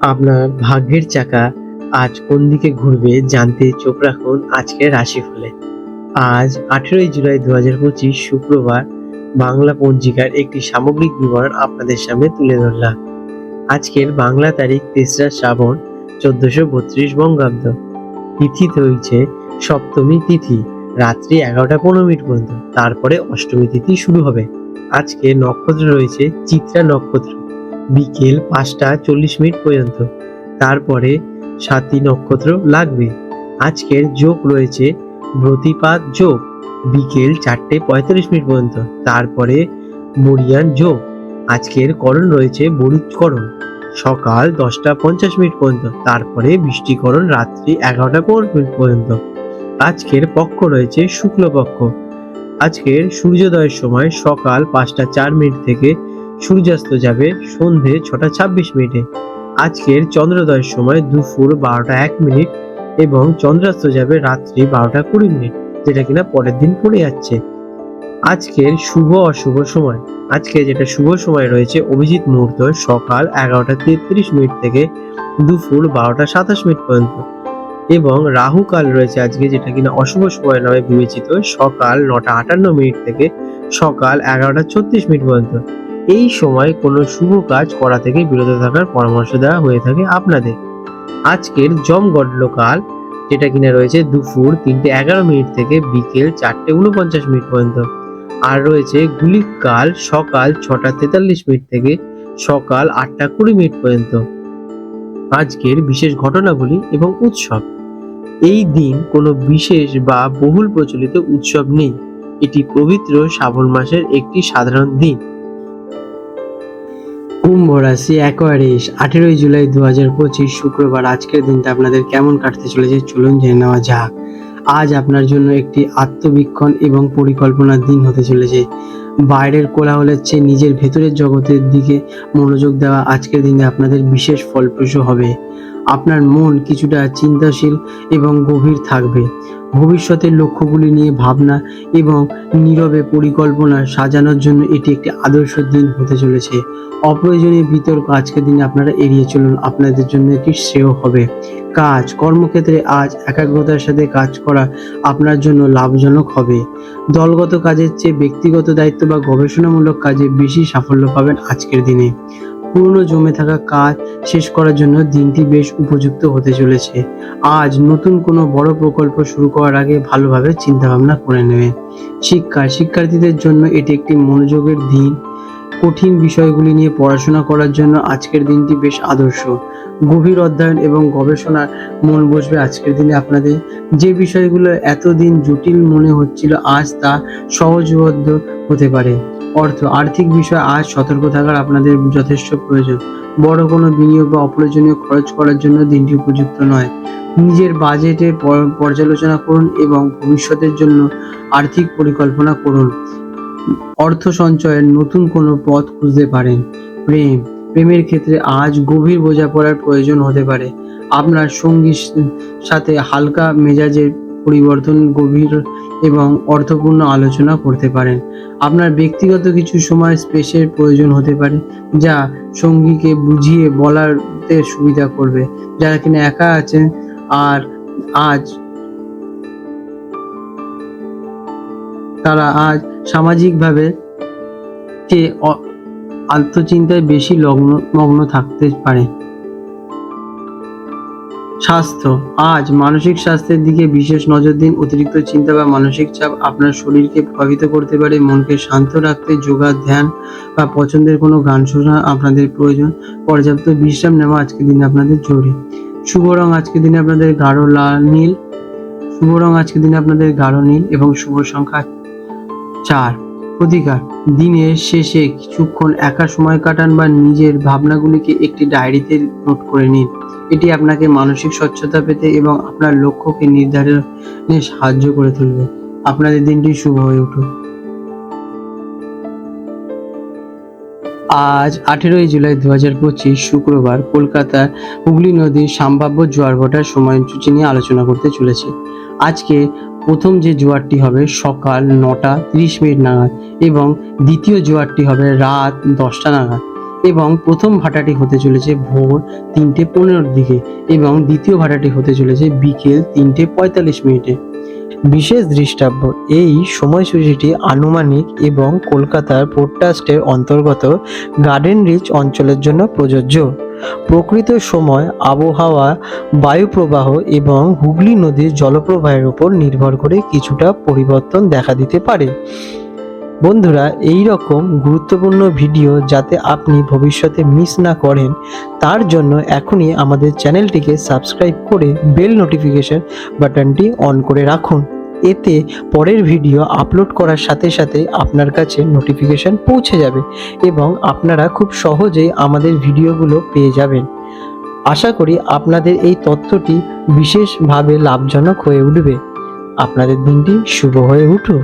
আপনার ভাগ্যের চাকা আজ কোন দিকে ঘুরবে জানতে চোখ রাখুন আজকের রাশিফলে। আজ 18ই জুলাই 2025 শুক্রবার বাংলা পঞ্জিকার একটি সামগ্রিক বিবরণ আপনাদের সামনে তুলে ধরলাম। আজকের বাংলা তারিখ 3রা শ্রাবণ 1432 বঙ্গাব্দ। তিথি রয়েছে সপ্তমী তিথি রাত্রি 11টা 15 মিনিট পর্যন্ত, তারপরে অষ্টমী তিথি শুরু হবে। আজকে নক্ষত্র রয়েছে চিত্রা নক্ষত্র বিকেল 5টা 40 মিনিট পর্যন্ত, তারপরে স্বাতী নক্ষত্র লাগবে। আজকের যোগ রয়েছে ব্রতিপাত যোগ বিকেল 4টে 45 মিনিট পর্যন্ত, তারপরে মরিয়ান যোগ। আজকের করণ রয়েছে বরিৎকরণ সকাল 10টা 50 মিনিট পর্যন্ত, তারপরে বৃষ্টিকরণ রাত্রি 11টা 15 মিনিট পর্যন্ত। আজকের পক্ষ রয়েছে শুক্লপক্ষ। আজকের সূর্যোদয়ের সময় সকাল 5টা 4 মিনিট থেকে সূর্যাস্ত যাবে সন্ধে 6টা 26 মিনিটে। আজকের চন্দ্রোদয়ের সময় দুপুর 12টা 1 মিনিট এবং চন্দ্রাস্ত যাবে রাত্রি 12টা 20 মিনিট, যেটা কিনা পরের দিন পড়ে যাচ্ছে। আজকের শুভ অশুভ সময়, আজকে যেটা শুভ সময় রয়েছে অভিজিৎ মুহূর্ত সকাল 11টা 33 মিনিট থেকে দুপুর 12টা 27 মিনিট পর্যন্ত, এবং রাহু কাল রয়েছে আজকে, যেটা কিনা অশুভ সময় নামে বিবেচিত, সকাল 9টা 58 মিনিট থেকে সকাল 11টা 36 মিনিট পর্যন্ত। এই সময় কোনো শুভ কাজ করা থেকে বিরত থাকার পরামর্শ দেওয়া হয়ে থাকে আপনাদের। আজকের যমগণ্ডল কাল, যেটা কিনা রয়েছে দুপুর 3টে 11 মিনিট থেকে বিকেল 4টে 49 মিনিট পর্যন্ত, আর রয়েছে গুলিক কাল সকাল 6টা 43 মিনিট থেকে সকাল 8টা 20 মিনিট পর্যন্ত। আজকের বিশেষ ঘটনাগুলি এবং উৎসব। এই দিন কোনো বিশেষ বা বহুল প্রচলিত উৎসব নেই, এটি পবিত্র শ্রাবণ মাসের একটি সাধারণ দিন। কুম্ভ রাশি অ্যাকোয়ারিয়াস, 18ই জুলাই 2025 শুক্রবার আজকের দিনটা আপনাদের কেমন কাটতে চলেছে চলুন জেনে নেওয়া যাক। আজ আপনার জন্য একটি আত্মবীক্ষণ এবং পরিকল্পনার দিন হতে চলেছে। বাইরের কোলাহলের চেয়ে নিজের ভেতরের জগতের দিকে মনোযোগ দেওয়া আজকের দিনে আপনাদের বিশেষ ফলপ্রসূ হবে। আপনার মন কিছুটা চিন্তাশীল এবং গভীর থাকবে। ভবিষ্যতের লক্ষ্যগুলি নিয়ে ভাবনা এবং নীরবে পরিকল্পনা সাজানোর জন্য এটি একটি আদর্শ দিন হতে চলেছে। অপ্রয়োজনীয় বিতর্ক আজকের দিনে আপনারা এড়িয়ে চলুন, আপনাদের জন্য এটি শ্রেয় হবে। কাজ কর্মক্ষেত্রে আজ একাগ্রতার সাথে কাজ করা আপনার জন্য লাভজনক হবে। দলগত কাজের চেয়ে ব্যক্তিগত দায়িত্ব বা গবেষণামূলক কাজে বেশি সাফল্য পাবেন আজকের দিনে। পুরনো জমে থাকা কাজ শেষ করার জন্য দিনটি বেশ উপযুক্ত হতে চলেছে। আজ নতুন কোনো বড় প্রকল্প শুরু করার আগে ভালোভাবে চিন্তাভাবনা করে নেবেন। শিক্ষার্থীদের জন্য এটি একটি মনোযোগের দিন। কঠিন বিষয়গুলি নিয়ে পড়াশোনা করার জন্য আজকের দিনটি বেশ আদর্শ। গভীর অধ্যয়ন এবং গবেষণার মন বসবে আজকের দিনে আপনাদের। যে বিষয়গুলো এতদিন জটিল মনে হচ্ছিল আজ তা সহজবোধ্য হতে পারে। আর্থিক বিষয়ে আজ সতর্ক থাকার আপনাদের যথেষ্ট প্রয়োজন। বড় কোনো বিনিয়োগ বা অপ্রয়োজনীয় খরচ করার জন্য দিনটি উপযুক্ত নয়। নিজের বাজেটে পর্যালোচনা করুন এবং ভবিষ্যতের জন্য আর্থিক পরিকল্পনা করুন। অর্থ সঞ্চয়ের নতুন কোনো পথ খুঁজতে পারেন। প্রেমের ক্ষেত্রে আজ গভীর বোঝাপড়ার প্রয়োজন হতে পারে। আপনার সঙ্গীর সাথে হালকা মেজাজের পরিবর্তন গভীর এবং অর্থপূর্ণ আলোচনা করতে পারেন। আপনার ব্যক্তিগত কিছু সময় স্পেসের প্রয়োজন হতে পারে, যা সঙ্গীকে বুঝিয়ে বলাতে সুবিধা করবে। যারা কিনা একা আছেন আর আজ তারা আজ সামাজিকভাবে আত্মচিন্তায় বেশি মগ্ন থাকতে পারে। স্বাস্থ্য, আজ মানসিক স্বাস্থ্যের দিকে বিশেষ নজর দিন। অতিরিক্ত চিন্তা বা মানসিক চাপ আপনার শরীরকে প্রভাবিত করতে পারে। মনকে শান্ত রাখতে যোগা, ধ্যান বা পছন্দের কোনো গান শোনা আপনাদের প্রয়োজন। পর্যাপ্ত বিশ্রাম নেওয়া আজকের দিনে আপনাদের জরুরি। শুভ রং আজকের দিনে আপনাদের গাঢ় নীল। এবং শুভ সংখ্যা 4। প্রতিকার, দিনের শেষে কিছুক্ষণ একা সময় কাটান বা নিজের ভাবনাগুলিকে একটি ডায়েরিতে নোট করে নিন। এটি আপনাকে মানসিক স্বচ্ছতা পেতে এবং আপনার লক্ষ্যকে নির্ধারণে সাহায্য করে তুলবে। আপনাদের দিনটি শুভ হয়ে উঠুক। আজ 18ই জুলাই 2025 শুক্রবার কলকাতার হুগলি নদীর সম্ভাব্য জোয়ার ভাটার সময়সূচি নিয়ে আলোচনা করতে চলেছি। আজকে প্রথম যে জোয়ারটি হবে সকাল 9টা 30 মিনিট নাগাদ এবং দ্বিতীয় জোয়ারটি হবে রাত 10টা নাগাদ। এবং প্রথম ভাটাটি হতে চলেছে ভোর 3:15 দিকে এবং দ্বিতীয় ভাটাটি হতে চলেছে বিকেল 3:45 বিশেষ দৃষ্টাব্য, এই সময়সূচিটি আনুমানিক এবং কলকাতার পোর্ট ট্রাস্টের অন্তর্গত গার্ডেন রিচ অঞ্চলের জন্য প্রযোজ্য। প্রকৃত সময় আবহাওয়া, বায়ুপ্রবাহ এবং হুগলি নদীর জলপ্রবাহের উপর নির্ভর করে কিছুটা পরিবর্তন দেখা দিতে পারে। বন্ধুরা, এই রকম গুরুত্বপূর্ণ ভিডিও যাতে আপনি ভবিষ্যতে মিস না করেন তার জন্য এখনই আমাদের চ্যানেলটিকে সাবস্ক্রাইব করে বেল নোটিফিকেশন বাটনটি অন করে রাখুন। এতে পরের ভিডিও আপলোড করার সাথে সাথে আপনার কাছে নোটিফিকেশন পৌঁছে যাবে এবং আপনারা খুব সহজেই আমাদের ভিডিওগুলো পেয়ে যাবেন। আশা করি আপনাদের এই তথ্যটি বিশেষভাবে লাভজনক হয়ে উঠবে। আপনাদের দিনটি শুভ হয়ে উঠুক।